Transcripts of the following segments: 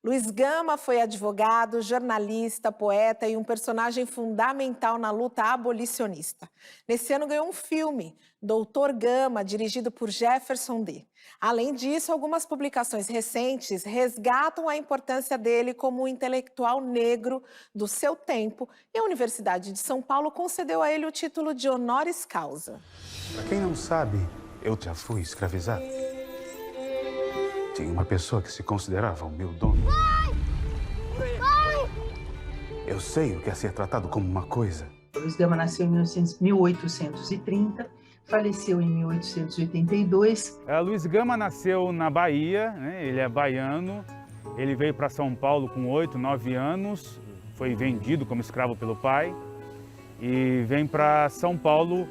Luiz Gama foi advogado, jornalista, poeta e um personagem fundamental na luta abolicionista. Nesse ano ganhou um filme, Doutor Gama, dirigido por Jefferson D. Além disso, algumas publicações recentes resgatam a importância dele como um intelectual negro do seu tempo, e a Universidade de São Paulo concedeu a ele o título de honoris causa. Para quem não sabe, eu já fui escravizado. Tinha uma pessoa que se considerava o meu dono. Eu sei o que é ser tratado como uma coisa. Luiz Gama nasceu em 1830, faleceu em 1882. Luiz Gama nasceu na Bahia, né? Ele é baiano. Ele veio para São Paulo com 8, 9 anos, foi vendido como escravo pelo pai e vem para São Paulo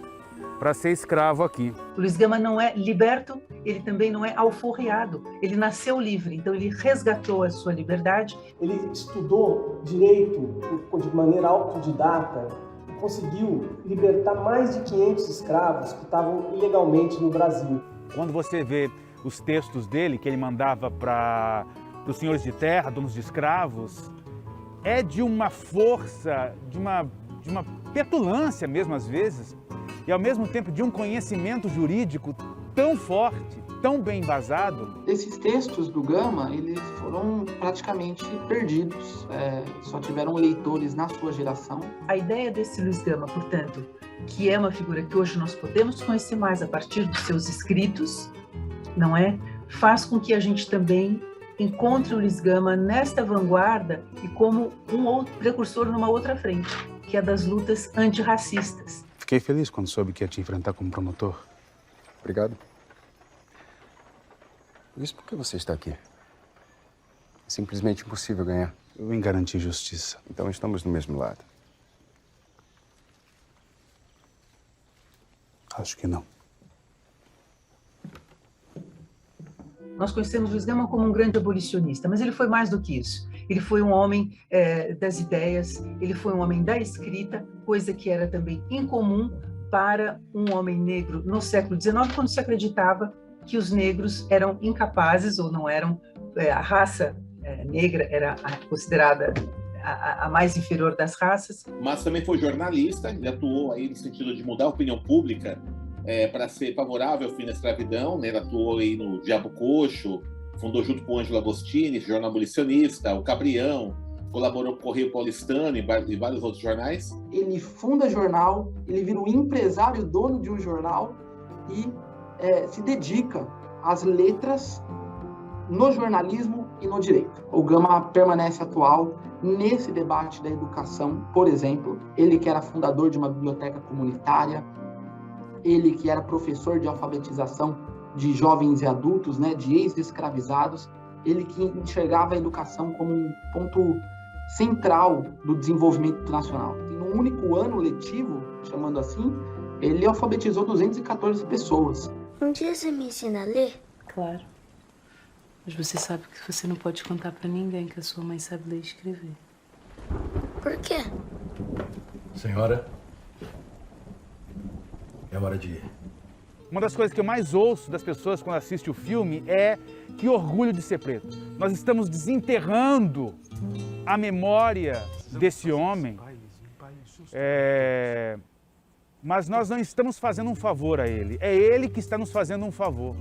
para ser escravo aqui. O Luiz Gama não é liberto, ele também não é alforriado. Ele nasceu livre, então ele resgatou a sua liberdade. Ele estudou direito de maneira autodidata e conseguiu libertar mais de 500 escravos que estavam ilegalmente no Brasil. Quando você vê os textos dele, que ele mandava para os senhores de terra, donos de escravos, é de uma força, de uma petulância mesmo às vezes, e ao mesmo tempo de um conhecimento jurídico tão forte, tão bem embasado. Esses textos do Gama, eles foram praticamente perdidos, só tiveram leitores na sua geração. A ideia desse Luiz Gama, portanto, que é uma figura que hoje nós podemos conhecer mais a partir dos seus escritos, não é? Faz com que a gente também encontre o Luiz Gama nesta vanguarda e como um outro precursor numa outra frente, que é das lutas antirracistas. Fiquei feliz quando soube que ia te enfrentar como promotor. Obrigado. Luiz, por que você está aqui? É simplesmente impossível ganhar. Eu vim garantir justiça. Então estamos do mesmo lado. Acho que não. Nós conhecemos Luiz Gama como um grande abolicionista, mas ele foi mais do que isso. Ele foi um homem das ideias, ele foi um homem da escrita, coisa que era também incomum para um homem negro no século XIX, quando se acreditava que os negros eram incapazes ou não eram, a raça negra era considerada a mais inferior das raças. Mas também foi jornalista, ele atuou aí no sentido de mudar a opinião pública para ser favorável ao fim da escravidão, né? Ele atuou aí no Diabo Coxo, fundou junto com o Ângelo Agostini, jornal abolicionista, o Cabrião, colaborou com o Correio Paulistano e vários outros jornais. Ele funda jornal, ele vira um empresário, dono de um jornal e se dedica às letras no jornalismo e no direito. O Gama permanece atual nesse debate da educação, por exemplo, ele que era fundador de uma biblioteca comunitária, ele que era professor de alfabetização de jovens e adultos, né, de ex-escravizados, ele que enxergava a educação como um ponto central do desenvolvimento nacional. Em um único ano letivo, chamando assim, ele alfabetizou 214 pessoas. Um dia você me ensina a ler? Claro. Mas você sabe que você não pode contar pra ninguém que a sua mãe sabe ler e escrever. Por quê? Senhora, é hora de ir. Uma das coisas que eu mais ouço das pessoas quando assistem o filme é que orgulho de ser preto. Nós estamos desenterrando a memória desse homem, mas nós não estamos fazendo um favor a ele. É ele que está nos fazendo um favor.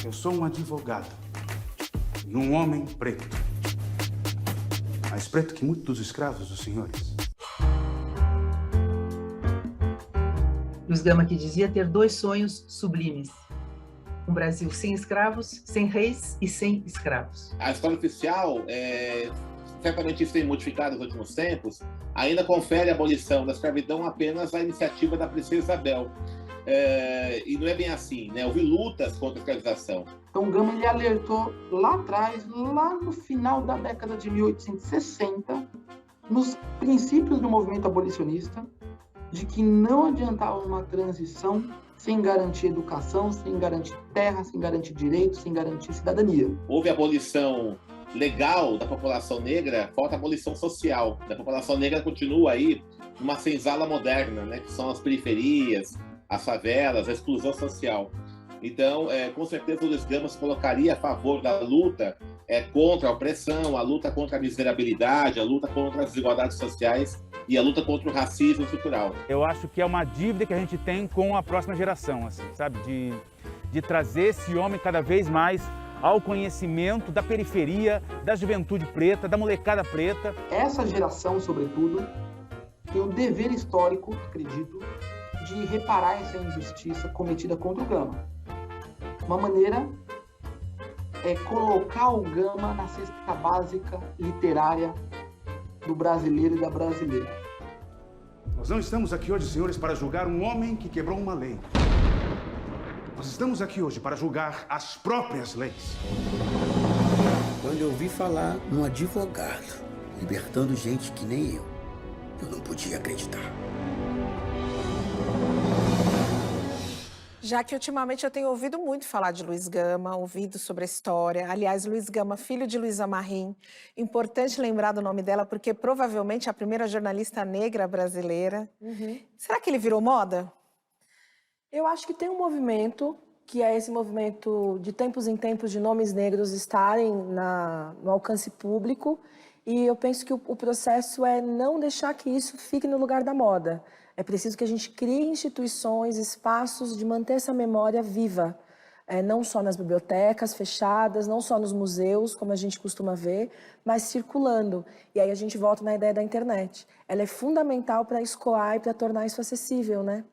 Eu sou um advogado e um homem preto. Mais preto que muitos dos escravos dos senhores. Luiz Gama que dizia ter dois sonhos sublimes: um Brasil sem escravos, sem reis e sem escravos. A história oficial, certamente isso tem modificado nos últimos tempos, ainda confere a abolição da escravidão apenas à iniciativa da princesa Isabel. E não é bem assim, né? Houve lutas contra a escravização. Então o Gama ele alertou lá atrás, lá no final da década de 1860, nos princípios do movimento abolicionista, de que não adiantava uma transição sem garantir educação, sem garantir terra, sem garantir direitos, sem garantir cidadania. Houve abolição legal da população negra, falta abolição social. A população negra continua aí numa senzala moderna, né, que são as periferias, as favelas, a exclusão social. Então, com certeza, o Luiz Gama se colocaria a favor da luta contra a opressão, a luta contra a miserabilidade, a luta contra as desigualdades sociais e a luta contra o racismo estrutural. Eu acho que é uma dívida que a gente tem com a próxima geração, assim, sabe? De trazer esse homem cada vez mais ao conhecimento da periferia, da juventude preta, da molecada preta. Essa geração, sobretudo, tem um dever histórico, acredito, de reparar essa injustiça cometida contra o Gama. Uma maneira é colocar o Gama na cesta básica literária do brasileiro e da brasileira. Nós não estamos aqui hoje, senhores, para julgar um homem que quebrou uma lei. Nós estamos aqui hoje para julgar as próprias leis. Quando eu ouvi falar num advogado libertando gente que nem eu não podia acreditar. Já que ultimamente eu tenho ouvido muito falar de Luiz Gama, ouvido sobre a história. Aliás, Luiz Gama, filho de Luísa Marim. Importante lembrar do nome dela, porque provavelmente é a primeira jornalista negra brasileira. Será que ele virou moda? Eu acho que tem um movimento, que é esse movimento de tempos em tempos de nomes negros estarem no alcance público. E eu penso que o processo é não deixar que isso fique no lugar da moda. É preciso que a gente crie instituições, espaços de manter essa memória viva. Não só nas bibliotecas fechadas, não só nos museus, como a gente costuma ver, mas circulando. E aí a gente volta na ideia da internet. Ela é fundamental para escoar e para tornar isso acessível, né?